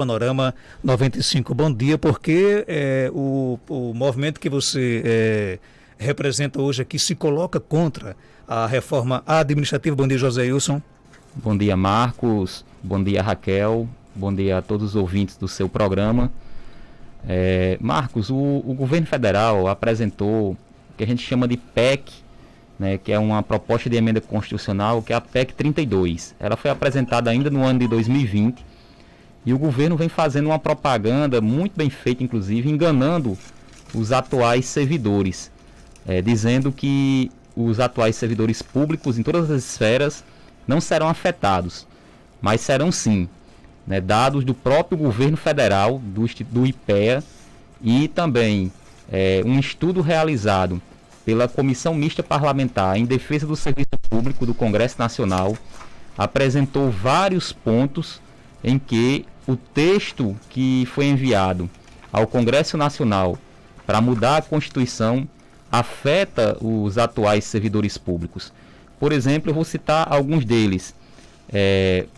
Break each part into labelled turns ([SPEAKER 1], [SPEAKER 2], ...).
[SPEAKER 1] Panorama 95. Bom dia, porque o movimento que você representa hoje aqui se coloca contra a reforma administrativa. Bom dia, José Wilson.
[SPEAKER 2] Bom dia, Marcos. Bom dia, Raquel. Bom dia a todos os ouvintes do seu programa. Marcos, o governo federal apresentou o que a gente chama de PEC, né, que é uma proposta de emenda constitucional, que é a PEC 32. Ela foi apresentada ainda no ano de 2020 e o governo vem fazendo uma propaganda muito bem feita, inclusive, enganando os atuais servidores, dizendo que os atuais servidores públicos em todas as esferas não serão afetados, mas serão sim, né, dados do próprio governo federal, do IPEA, e também um estudo realizado pela Comissão Mista Parlamentar em Defesa do Serviço Público do Congresso Nacional, apresentou vários pontos em que o texto que foi enviado ao Congresso Nacional para mudar a Constituição afeta os atuais servidores públicos. Por exemplo, eu vou citar alguns deles.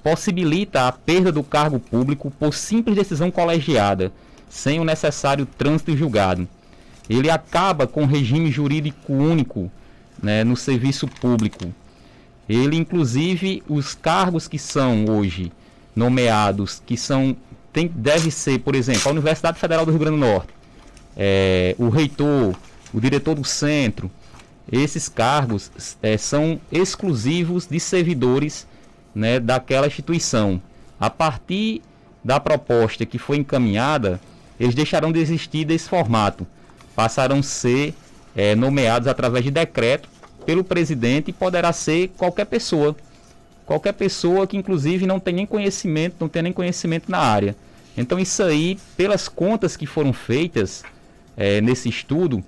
[SPEAKER 2] Possibilita a perda do cargo público por simples decisão colegiada, sem o necessário trânsito julgado. Ele acaba com o regime jurídico único, né, no serviço público. Ele, inclusive, os cargos que são hoje nomeados, deve ser, por exemplo, a Universidade Federal do Rio Grande do Norte, o reitor, o diretor do centro, esses cargos são exclusivos de servidores, né, daquela instituição. A partir da proposta que foi encaminhada, eles deixarão de existir desse formato, passarão a ser nomeados através de decreto pelo presidente e poderá ser qualquer pessoa que inclusive não tem nem conhecimento na área. Então isso aí, pelas contas que foram feitas nesse estudo,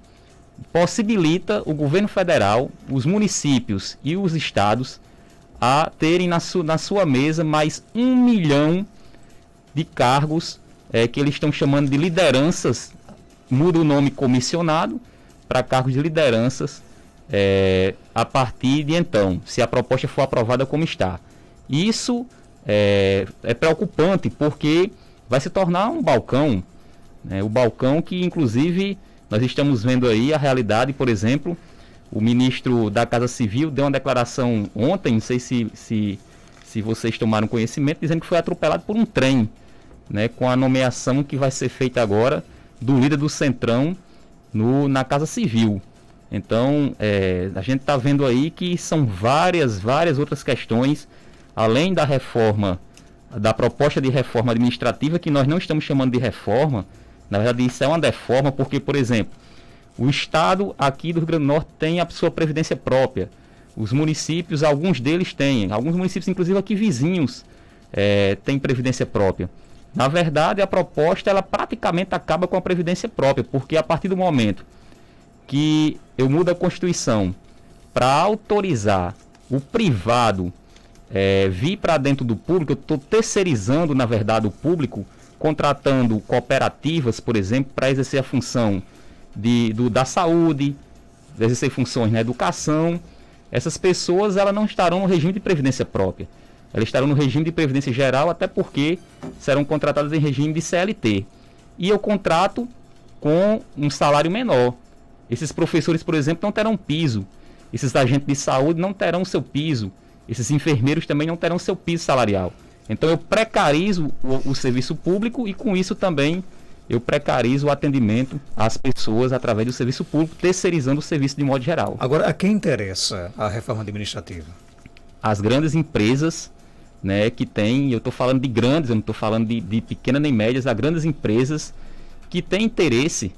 [SPEAKER 2] possibilita o governo federal, os municípios e os estados a terem na sua mesa mais 1 milhão de cargos que eles estão chamando de lideranças. Muda o nome comissionado para cargos de lideranças a partir de então, se a proposta for aprovada como está. Isso é preocupante porque vai se tornar um balcão, né, o balcão que inclusive nós estamos vendo aí a realidade. Por exemplo, o ministro da Casa Civil deu uma declaração ontem, não sei se vocês tomaram conhecimento, dizendo que foi atropelado por um trem, né, com a nomeação que vai ser feita agora do líder do Centrão na Casa Civil. Então, a gente está vendo aí que são várias outras questões, além da reforma, da proposta de reforma administrativa, que nós não estamos chamando de reforma. Na verdade, isso é uma deforma, porque, por exemplo, o Estado aqui do Rio Grande do Norte tem a sua previdência própria. Os municípios, alguns deles têm, alguns municípios, inclusive aqui vizinhos, têm previdência própria. Na verdade, a proposta, ela praticamente acaba com a previdência própria, porque a partir do momento que eu mudo a Constituição para autorizar o privado vir para dentro do público, eu estou terceirizando, na verdade, o público, contratando cooperativas, por exemplo, para exercer a função da saúde, exercer funções na educação. Essas pessoas, elas não estarão no regime de previdência própria. Elas estarão no regime de previdência geral, até porque serão contratadas em regime de CLT. E eu contrato com um salário menor. Esses professores, por exemplo, não terão piso. Esses agentes de saúde não terão seu piso. Esses enfermeiros também não terão seu piso salarial. Então eu precarizo o serviço público e com isso também eu precarizo o atendimento às pessoas através do serviço público, terceirizando o serviço de modo geral.
[SPEAKER 1] Agora, a quem interessa a reforma administrativa?
[SPEAKER 2] As grandes empresas, né, que tem, eu estou falando de grandes, eu não estou falando de pequenas nem médias, as grandes empresas que têm interesse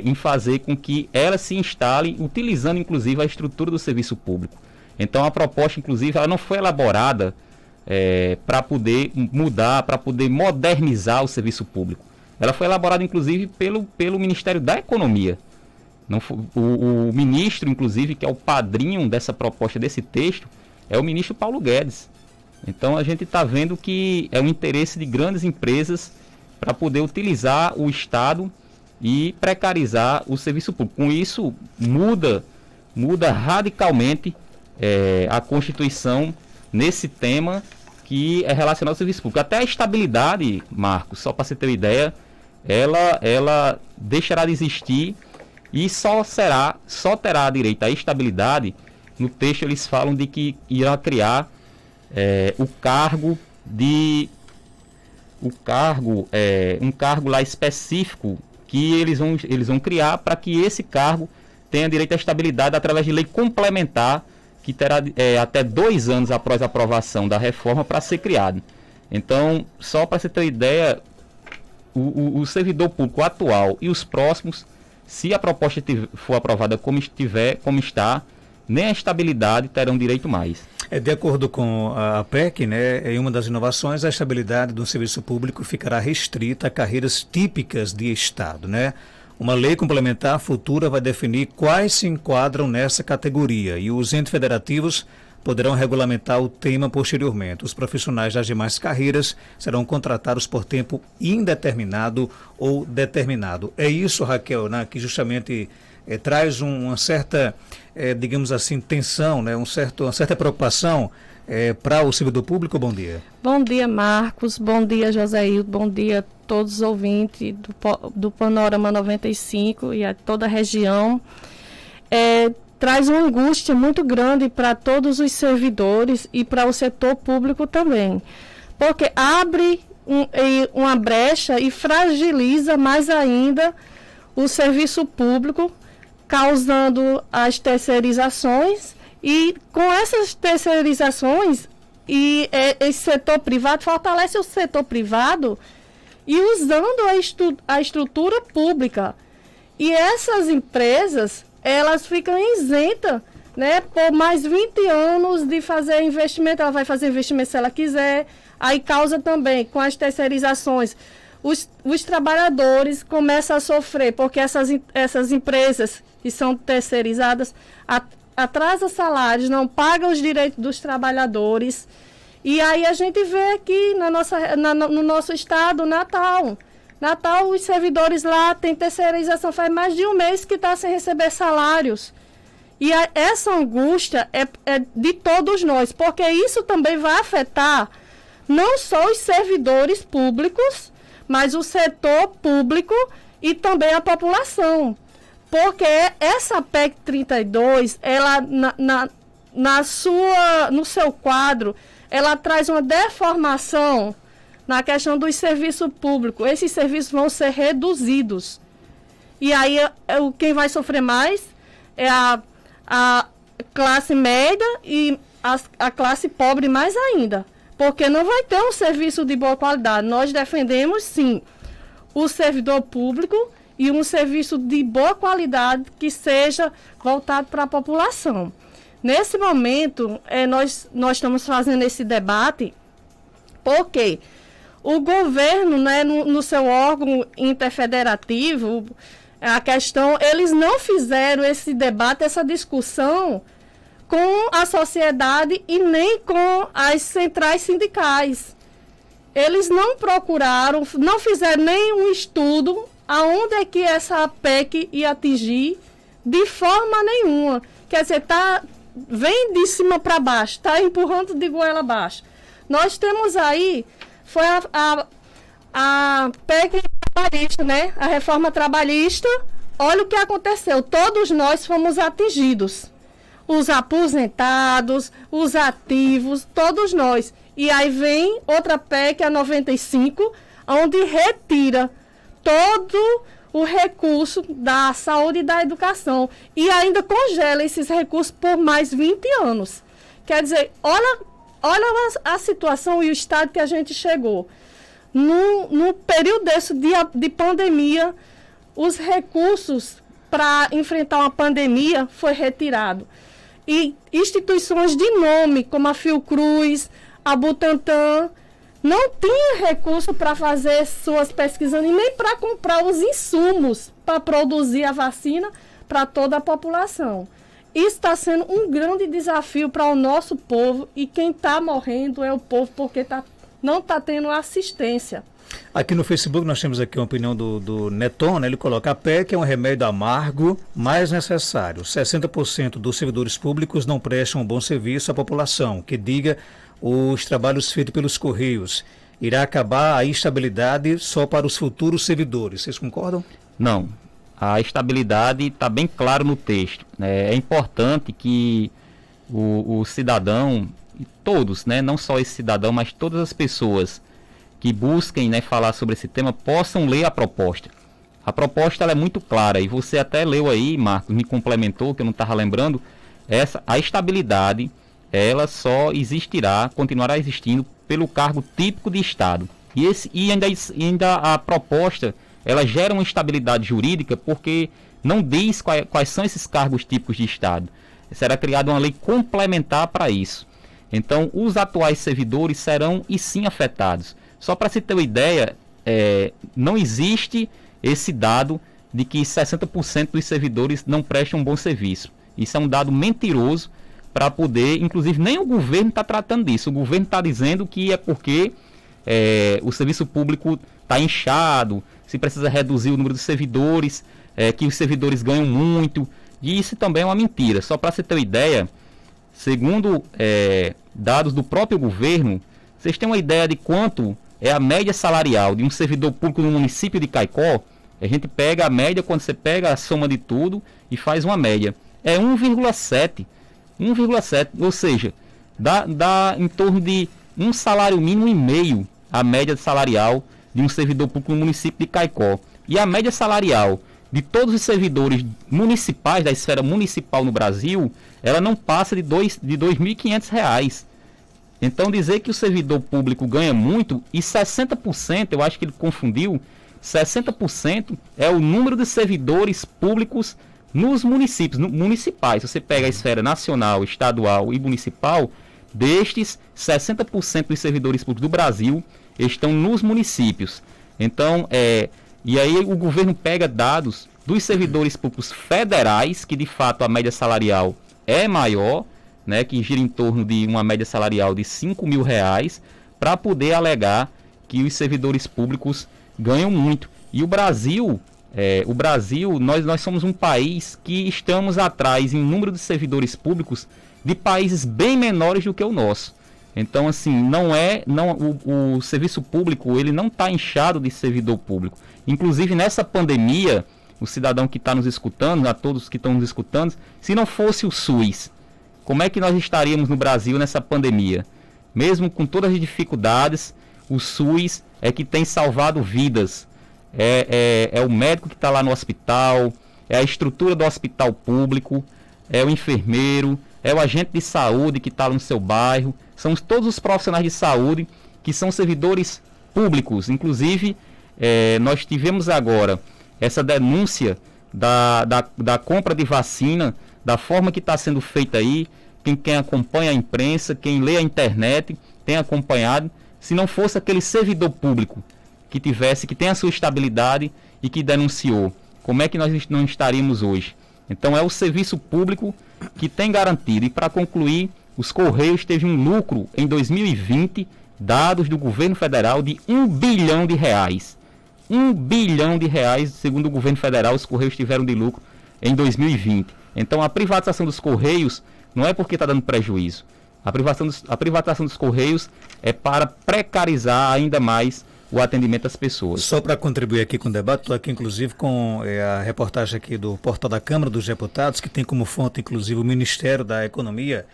[SPEAKER 2] em fazer com que elas se instalem, utilizando inclusive a estrutura do serviço público. Então a proposta, inclusive, ela não foi elaborada para poder mudar, para poder modernizar o serviço público. Ela foi elaborada, inclusive, pelo Ministério da Economia. Não foi, o ministro, inclusive, que é o padrinho dessa proposta, desse texto, é o ministro Paulo Guedes. Então a gente está vendo que é um interesse de grandes empresas para poder utilizar o Estado e precarizar o serviço público. Com isso, muda radicalmente a Constituição nesse tema que é relacionado ao serviço público. Até a estabilidade, Marcos, só para você ter uma ideia, ela deixará de existir e só terá direito à estabilidade. No texto eles falam de que irá criar um cargo lá específico que eles vão criar para que esse cargo tenha direito à estabilidade através de lei complementar que terá até 2 anos após a aprovação da reforma para ser criado. Então, só para você ter uma ideia, o servidor público atual e os próximos, se a proposta for aprovada como está, nem a estabilidade terão direito mais.
[SPEAKER 1] De acordo com a PEC, né, em uma das inovações, a estabilidade do serviço público ficará restrita a carreiras típicas de Estado, né? Uma lei complementar futura vai definir quais se enquadram nessa categoria e os entes federativos poderão regulamentar o tema posteriormente. Os profissionais das demais carreiras serão contratados por tempo indeterminado ou determinado. É isso, Raquel, né, que justamente traz uma certa, digamos assim, tensão, né, uma certa preocupação para o servidor público. Bom dia.
[SPEAKER 3] Bom dia, Marcos. Bom dia, Joséildo. Bom dia a todos os ouvintes do Panorama 95 e a toda a região. Traz uma angústia muito grande para todos os servidores e para o setor público também, porque abre uma brecha e fragiliza mais ainda o serviço público, causando as terceirizações, e com essas terceirizações e esse setor privado fortalece o setor privado e usando a estrutura pública. E essas empresas, elas ficam isentas, né, por mais 20 anos de fazer investimento. Ela vai fazer investimento se ela quiser. Aí causa também, com as terceirizações, os trabalhadores começam a sofrer, porque essas empresas que são terceirizadas atrasam salários, não pagam os direitos dos trabalhadores. E aí a gente vê aqui no nosso estado, Natal, os servidores lá têm terceirização, faz mais de 1 mês que está sem receber salários. E essa angústia é de todos nós, porque isso também vai afetar não só os servidores públicos, mas o setor público e também a população. Porque essa PEC 32, ela no seu quadro, ela traz uma deformação na questão dos serviços públicos. Esses serviços vão ser reduzidos. E aí quem vai sofrer mais é a classe média e a classe pobre mais ainda. Porque não vai ter um serviço de boa qualidade. Nós defendemos, sim, o servidor público e um serviço de boa qualidade que seja voltado para a população. Nesse momento, nós estamos fazendo esse debate porque o governo, né, no seu órgão interfederativo, a questão, eles não fizeram esse debate, essa discussão com a sociedade e nem com as centrais sindicais. Eles não procuraram, não fizeram nenhum estudo aonde é que essa PEC ia atingir de forma nenhuma. Quer dizer, vem de cima para baixo, está empurrando de goela abaixo. Nós temos aí, foi a PEC trabalhista, né? A reforma trabalhista. Olha o que aconteceu, todos nós fomos atingidos. Os aposentados, os ativos, todos nós. E aí vem outra PEC, a 95, onde retira todo o recurso da saúde e da educação. E ainda congela esses recursos por mais 20 anos. Quer dizer, olha a situação e o estado que a gente chegou. No período desse de pandemia, os recursos para enfrentar uma pandemia foi retirado. E instituições de nome, como a Fiocruz, a Butantan, não tinha recurso para fazer suas pesquisas e nem para comprar os insumos para produzir a vacina para toda a população. Isso está sendo um grande desafio para o nosso povo e quem está morrendo é o povo porque não está tendo assistência.
[SPEAKER 1] Aqui no Facebook nós temos aqui uma opinião do Neton, né? Ele coloca: a PEC é um remédio amargo, mas necessário. 60% dos servidores públicos não prestam um bom serviço à população, que diga os trabalhos feitos pelos Correios, irá acabar a estabilidade só para os futuros servidores. Vocês concordam?
[SPEAKER 2] Não. A estabilidade está bem claro no texto, né? É importante que o cidadão, todos, né? Não só esse cidadão, mas todas as pessoas que busquem, né, falar sobre esse tema, possam ler a proposta. A proposta ela é muito clara, e você até leu aí, Marcos, me complementou, que eu não estava lembrando, a estabilidade, ela só existirá, continuará existindo pelo cargo típico de Estado. E ainda a proposta, ela gera uma estabilidade jurídica porque não diz quais são esses cargos típicos de Estado. Será criada uma lei complementar para isso. Então, os atuais servidores serão e sim afetados. Só para se ter uma ideia, não existe esse dado de que 60% dos servidores não prestam um bom serviço. Isso é um dado mentiroso para poder, inclusive nem o governo está tratando disso. O governo está dizendo que é porque o serviço público está inchado, se precisa reduzir o número de servidores, que os servidores ganham muito, e isso também é uma mentira. Só para você ter uma ideia, segundo dados do próprio governo, vocês têm uma ideia de quanto é a média salarial de um servidor público no município de Caicó? A gente pega a média, quando você pega a soma de tudo e faz uma média. É 1,7. 1,7, ou seja, dá em torno de um salário mínimo e meio a média salarial de um servidor público no município de Caicó. E a média salarial de todos os servidores municipais, da esfera municipal no Brasil, ela não passa de R$ 2.500. Então dizer que o servidor público ganha muito, e 60%, eu acho que ele confundiu, 60% é o número de servidores públicos nos municípios, municipais. Se você pega a esfera nacional, estadual e municipal, destes, 60% dos servidores públicos do Brasil estão nos municípios. Então, e aí o governo pega dados dos servidores públicos federais, que de fato a média salarial é maior, né, que gira em torno de uma média salarial de R$5.000, para poder alegar que os servidores públicos ganham muito. E o Brasil, nós somos um país que estamos atrás em número de servidores públicos de países bem menores do que o nosso. Então, assim, o serviço público, ele não está inchado de servidor público. Inclusive, nessa pandemia, o cidadão que está nos escutando, a todos que estão nos escutando, se não fosse o SUS, como é que nós estaríamos no Brasil nessa pandemia? Mesmo com todas as dificuldades, o SUS é que tem salvado vidas. É o médico que está lá no hospital, é a estrutura do hospital público, é o enfermeiro, é o agente de saúde que está no seu bairro. São todos os profissionais de saúde que são servidores públicos. Inclusive, nós tivemos agora essa denúncia da compra de vacina, da forma que está sendo feita aí. Quem acompanha a imprensa, quem lê a internet, tem acompanhado. Se não fosse aquele servidor público que tem a sua estabilidade e que denunciou, como é que nós não estaríamos hoje? Então é o serviço público que tem garantido. E para concluir, os Correios teve um lucro em 2020, dados do governo federal, de R$1 bilhão. R$1 bilhão, segundo o governo federal, os Correios tiveram de lucro em 2020. Então a privatização dos Correios não é porque está dando prejuízo. A privatização dos Correios é para precarizar ainda mais o atendimento às pessoas.
[SPEAKER 1] Só para contribuir aqui com o debate, estou aqui inclusive com a reportagem aqui do portal da Câmara dos Deputados, que tem como fonte inclusive o Ministério da Economia,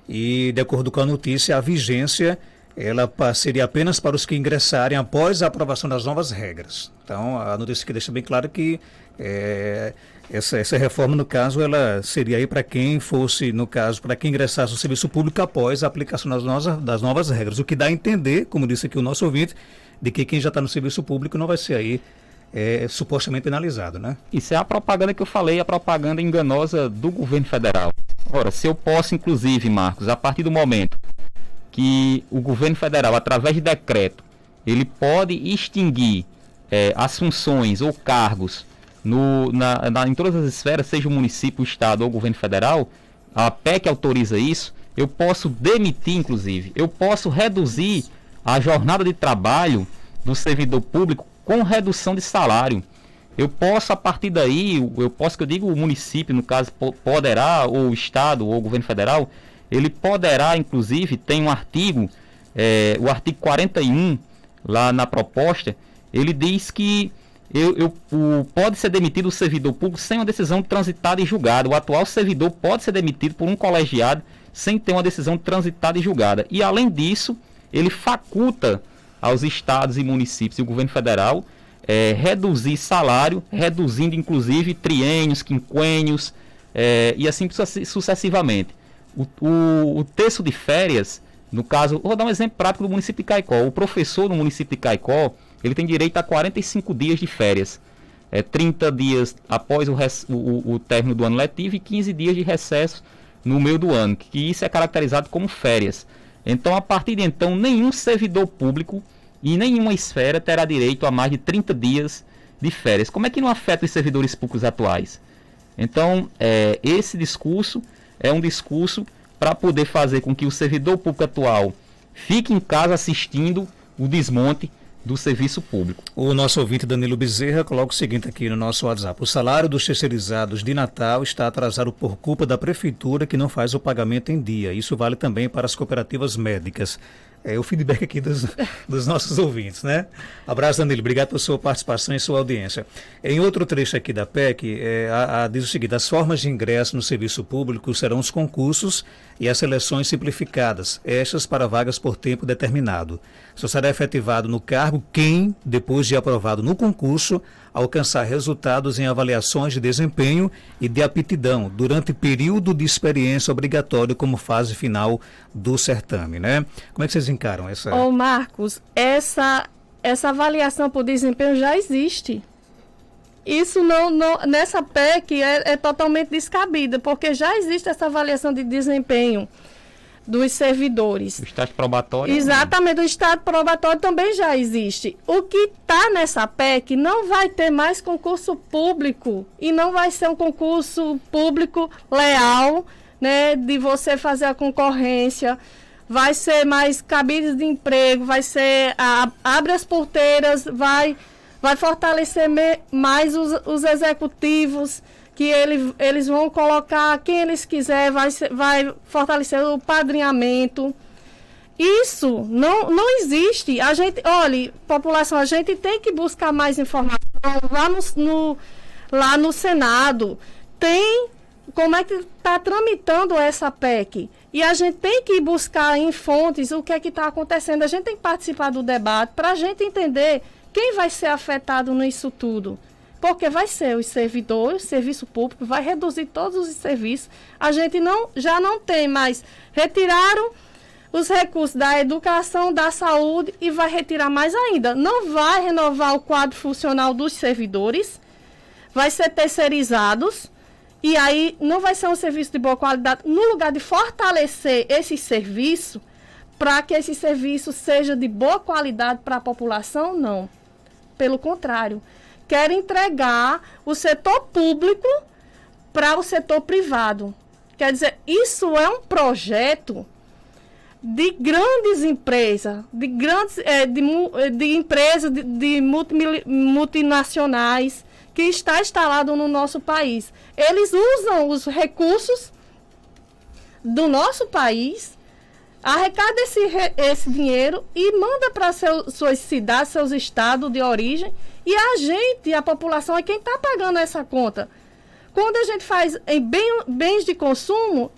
[SPEAKER 1] e de acordo com a notícia, a vigência ela seria apenas para os que ingressarem após a aprovação das novas regras. Então, a notícia que deixa bem claro que essa reforma, no caso, ela seria aí para quem fosse, no caso, para quem ingressasse no serviço público após a aplicação das novas regras. O que dá a entender, como disse aqui o nosso ouvinte, de que quem já está no serviço público não vai ser aí supostamente penalizado, né?
[SPEAKER 2] Isso é a propaganda que eu falei, a propaganda enganosa do governo federal. Ora, se eu posso, inclusive, Marcos, a partir do momento que o governo federal, através de decreto, ele pode extinguir as funções ou cargos em todas as esferas, seja o município, o estado ou o governo federal, a PEC autoriza isso, eu posso demitir, inclusive, eu posso reduzir a jornada de trabalho do servidor público com redução de salário. Eu posso, a partir daí, o município, no caso, poderá, ou o estado, ou o governo federal, ele poderá, inclusive, tem um artigo, o artigo 41, lá na proposta, ele diz que pode ser demitido o servidor público sem uma decisão transitada e julgada. O atual servidor pode ser demitido por um colegiado sem ter uma decisão transitada e julgada. E, além disso, ele faculta aos estados e municípios e o governo federal reduzir salário, reduzindo, inclusive, triênios, quinquênios, e assim sucessivamente. O terço de férias, no caso, vou dar um exemplo prático do município de Caicó. O professor no município de Caicó, ele tem direito a 45 dias de férias. 30 dias após o término do ano letivo e 15 dias de recesso no meio do ano, que isso é caracterizado como férias. Então, a partir de então, nenhum servidor público e nenhuma esfera terá direito a mais de 30 dias de férias. Como é que não afeta os servidores públicos atuais? Então, esse discurso é um discurso para poder fazer com que o servidor público atual fique em casa assistindo o desmonte do serviço público.
[SPEAKER 1] O nosso ouvinte Danilo Bezerra coloca o seguinte aqui no nosso WhatsApp: o salário dos terceirizados de Natal está atrasado por culpa da prefeitura que não faz o pagamento em dia. Isso vale também para as cooperativas médicas. É o feedback aqui dos nossos ouvintes, né? Abraço, Danilo. Obrigado pela sua participação e sua audiência. Em outro trecho aqui da PEC, diz o seguinte: as formas de ingresso no serviço público serão os concursos e as seleções simplificadas, estas para vagas por tempo determinado. Só será efetivado no cargo quem, depois de aprovado no concurso, alcançar resultados em avaliações de desempenho e de aptidão durante período de experiência obrigatório como fase final do certame, né? Como é que vocês encaram essa...
[SPEAKER 3] Marcos, essa avaliação por desempenho já existe. Isso nessa PEC é totalmente descabida, porque já existe essa avaliação de desempenho dos servidores.
[SPEAKER 2] O estágio probatório.
[SPEAKER 3] Exatamente, o estágio probatório também já existe. O que está nessa PEC não vai ter mais concurso público e não vai ser um concurso público leal, né, de você fazer a concorrência. Vai ser mais cabides de emprego, vai ser abre as porteiras, vai fortalecer mais os executivos, que eles vão colocar quem eles quiserem, vai fortalecer o padrinhamento. Isso não existe. A gente, olha, população, a gente tem que buscar mais informação. Vamos lá no Senado. Tem como é que está tramitando essa PEC. E a gente tem que buscar em fontes o que é que está acontecendo. A gente tem que participar do debate para a gente entender quem vai ser afetado nisso tudo. Porque vai ser os servidores, o serviço público, vai reduzir todos os serviços. A gente já não tem mais. Retiraram os recursos da educação, da saúde e vai retirar mais ainda. Não vai renovar o quadro funcional dos servidores, vai ser terceirizados e aí não vai ser um serviço de boa qualidade. No lugar de fortalecer esse serviço, para que esse serviço seja de boa qualidade para a população, não. Pelo contrário. Quer entregar o setor público para o setor privado. Quer dizer, isso é um projeto de grandes empresas, de empresas de multinacionais que está instalado no nosso país. Eles usam os recursos do nosso país, arrecada esse dinheiro e manda para suas cidades, seus estados de origem. E a gente, a população, é quem está pagando essa conta. Quando a gente faz em bens de consumo,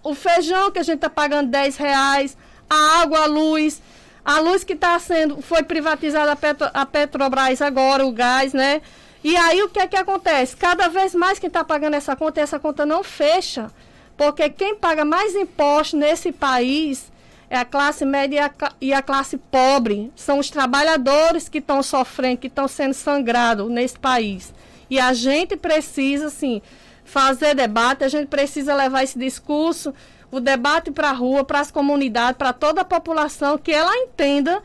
[SPEAKER 3] o feijão que a gente está pagando R$10, a água, a luz que foi privatizada a Petrobras agora, o gás, né? E aí o que é que acontece? Cada vez mais quem está pagando essa conta não fecha. Porque quem paga mais impostos nesse país é a classe média e a classe pobre. São os trabalhadores que estão sofrendo, que estão sendo sangrados nesse país. E a gente precisa, sim, fazer debate, a gente precisa levar esse discurso, o debate para a rua, para as comunidades, para toda a população, que ela entenda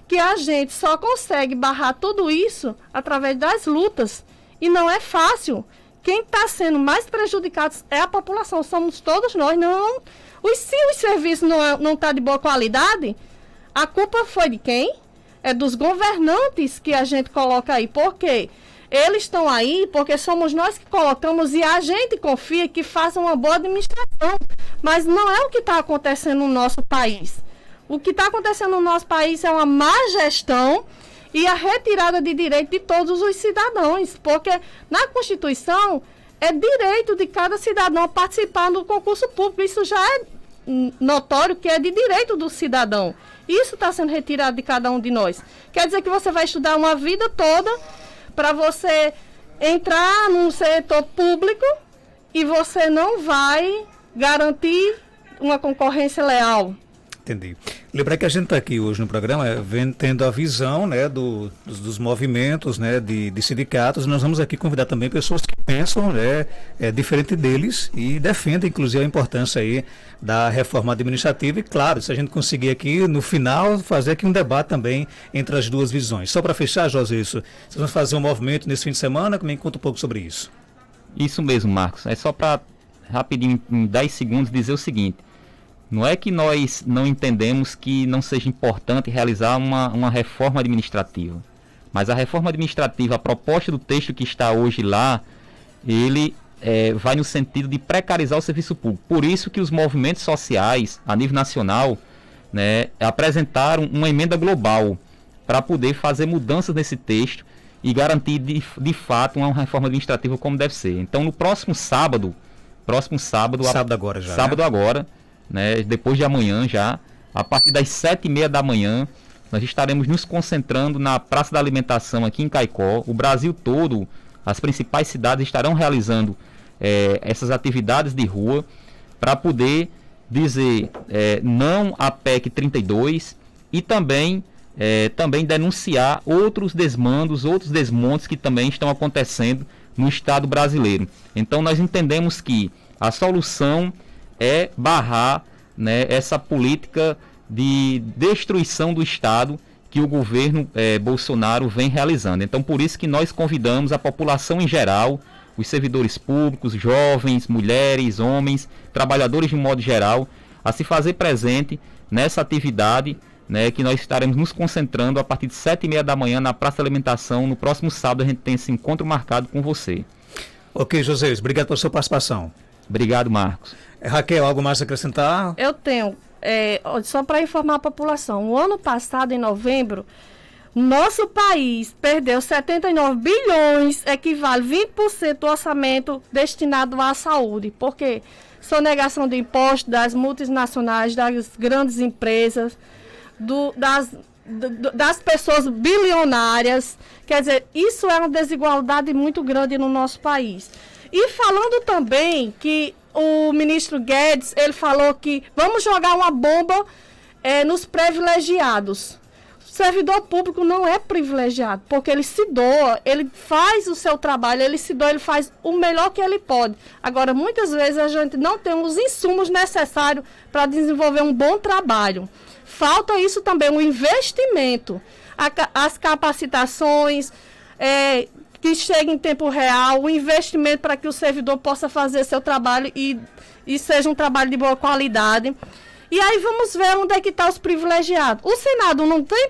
[SPEAKER 3] que a gente só consegue barrar tudo isso através das lutas. E não é fácil. Quem está sendo mais prejudicado é a população, somos todos nós. Se o serviço não está de boa qualidade, a culpa foi de quem? É dos governantes que a gente coloca aí. Por quê? Eles estão aí porque somos nós que colocamos e a gente confia que façam uma boa administração. Mas não é o que está acontecendo no nosso país. O que está acontecendo no nosso país é uma má gestão e a retirada de direito de todos os cidadãos. Porque na Constituição é direito de cada cidadão participar do concurso público. Isso já é notório que é de direito do cidadão. Isso está sendo retirado de cada um de nós. Quer dizer que você vai estudar uma vida toda para você entrar num setor público e você não vai garantir uma concorrência leal.
[SPEAKER 1] Entendi. Lembrar que a gente está aqui hoje no programa tendo a visão, né, dos movimentos, né, de sindicatos. Nós vamos aqui convidar também pessoas que pensam, né, diferente deles e defendem, inclusive, a importância aí da reforma administrativa. E, claro, se a gente conseguir aqui, no final, fazer aqui um debate também entre as duas visões. Só para fechar, José, vocês vão fazer um movimento nesse fim de semana? Como é que conta um pouco sobre isso?
[SPEAKER 2] Isso mesmo, Marcos. É só para, rapidinho, em 10 segundos, dizer o seguinte. Não é que nós não entendemos que não seja importante realizar uma reforma administrativa. Mas a reforma administrativa, a proposta do texto que está hoje lá, ele vai no sentido de precarizar o serviço público. Por isso que os movimentos sociais, a nível nacional, né, apresentaram uma emenda global para poder fazer mudanças nesse texto e garantir de fato uma reforma administrativa como deve ser. Então, no próximo sábado agora já, sábado, né? Agora, né, depois de amanhã já, a partir das 7h30 da manhã, nós estaremos nos concentrando na Praça da Alimentação aqui em Caicó. O Brasil todo, as principais cidades estarão realizando essas atividades de rua para poder dizer não à PEC 32 e também denunciar outros desmandos, outros desmontes que também estão acontecendo no Estado brasileiro. Então nós entendemos que a solução é barrar, né, essa política de destruição do Estado que o governo Bolsonaro vem realizando. Então, por isso que nós convidamos a população em geral, os servidores públicos, jovens, mulheres, homens, trabalhadores de um modo geral, a se fazer presente nessa atividade, né, que nós estaremos nos concentrando a partir de 7h30 da manhã na Praça da Alimentação. No próximo sábado a gente tem esse encontro marcado com você.
[SPEAKER 1] Ok, José, obrigado pela sua participação.
[SPEAKER 2] Obrigado, Marcos.
[SPEAKER 1] Raquel, algo mais a acrescentar?
[SPEAKER 3] Eu tenho. Só para informar a população, o ano passado, em novembro, nosso país perdeu 79 bilhões, equivale 20% do orçamento destinado à saúde. Por quê? Sonegação de impostos das multinacionais, das grandes empresas, das pessoas bilionárias. Quer dizer, isso é uma desigualdade muito grande no nosso país. E falando também que o ministro Guedes, ele falou que vamos jogar uma bomba nos privilegiados. O servidor público não é privilegiado, porque ele se doa, ele faz o seu trabalho, ele se doa, ele faz o melhor que ele pode. Agora, muitas vezes a gente não tem os insumos necessários para desenvolver um bom trabalho. Falta isso também, um investimento, as capacitações, que chegue em tempo real, o investimento para que o servidor possa fazer seu trabalho e seja um trabalho de boa qualidade. E aí vamos ver onde é que estão os privilegiados. O Senado não tem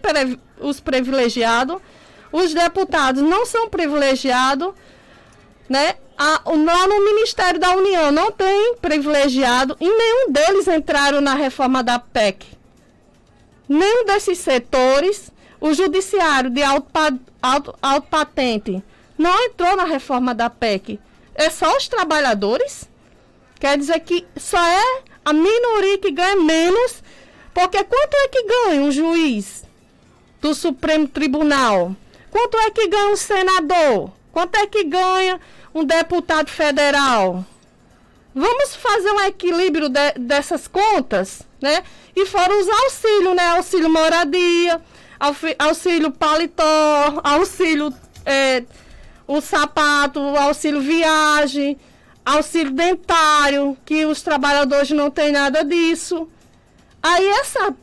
[SPEAKER 3] os privilegiados, os deputados não são privilegiados, né? Lá no Ministério da União não tem privilegiado e nenhum deles entraram na reforma da PEC. Nenhum desses setores, o judiciário de alto patente não entrou na reforma da PEC. É só os trabalhadores? Quer dizer que só é a minoria que ganha menos, porque quanto é que ganha um juiz do Supremo Tribunal? Quanto é que ganha um senador? Quanto é que ganha um deputado federal? Vamos fazer um equilíbrio dessas contas, né? E fora os auxílios, né? Auxílio moradia, auxílio paletó, auxílio o sapato, auxílio viagem, auxílio dentário, que os trabalhadores não têm nada disso. Aí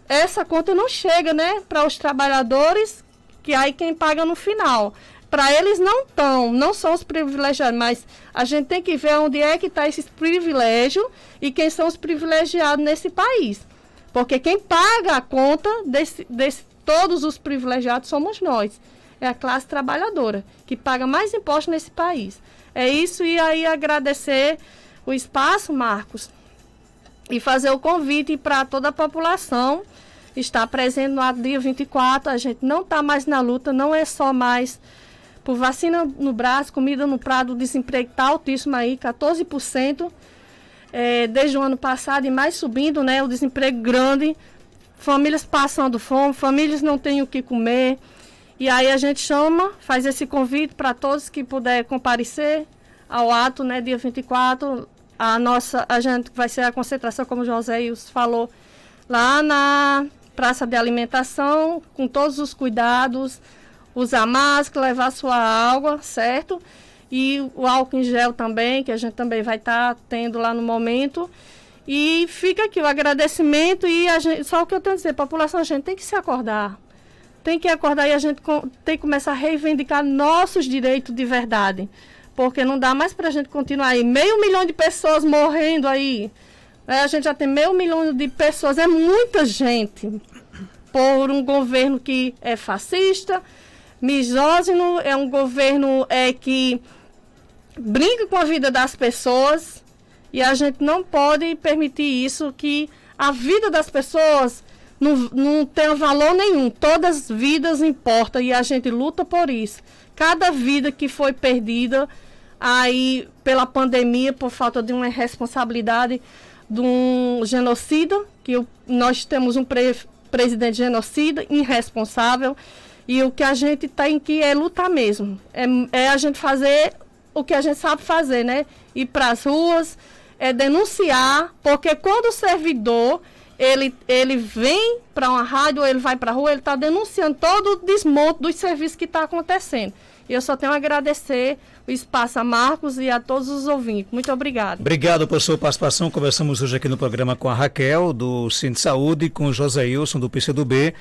[SPEAKER 3] essa conta não chega, né, para os trabalhadores, que aí quem paga no final. Para eles não são os privilegiados, mas a gente tem que ver onde é que está esses privilégios e quem são os privilegiados nesse país. Porque quem paga a conta desse todos os privilegiados somos nós. é a classe trabalhadora, que paga mais impostos nesse país. É isso, e aí agradecer o espaço, Marcos, e fazer o convite para toda a população estar presente no ato dia 24. A gente não está mais na luta, não é só mais por vacina no braço, comida no prato, o desemprego está altíssimo aí, 14%, desde o ano passado e mais subindo, né? O desemprego grande, famílias passando fome, famílias não têm o que comer. E aí a gente faz esse convite para todos que puderem comparecer ao ato, né, dia 24. A gente vai ser a concentração, como o José Ilson falou, lá na praça de alimentação, com todos os cuidados, usar máscara, levar sua água, certo? E o álcool em gel também, que a gente também vai estar tendo lá no momento. E fica aqui o agradecimento e só o que eu tenho a dizer, população, a gente tem que se acordar. Tem que acordar e a gente tem que começar a reivindicar nossos direitos de verdade. Porque não dá mais para a gente continuar aí. 500 mil de pessoas morrendo aí. A gente já tem 500 mil de pessoas. É muita gente. Por um governo que é fascista, misógino, é um governo que brinca com a vida das pessoas. E a gente não pode permitir isso, que a vida das pessoas não tem valor nenhum. Todas as vidas importam e a gente luta por isso. Cada vida que foi perdida aí pela pandemia, por falta de uma responsabilidade de um genocida, que nós temos um presidente genocida, irresponsável, e o que a gente tem que lutar mesmo. É a gente fazer o que a gente sabe fazer, né? Ir para as ruas, denunciar, porque quando o servidor ele vem para uma rádio ou ele vai para a rua, ele está denunciando todo o desmonte dos serviços que está acontecendo. E eu só tenho a agradecer o espaço a Marcos e a todos os ouvintes. Muito obrigado.
[SPEAKER 1] Obrigado por sua participação. Conversamos hoje aqui no programa com a Raquel, do Cine Saúde, com o José Ilson, do PCdoB.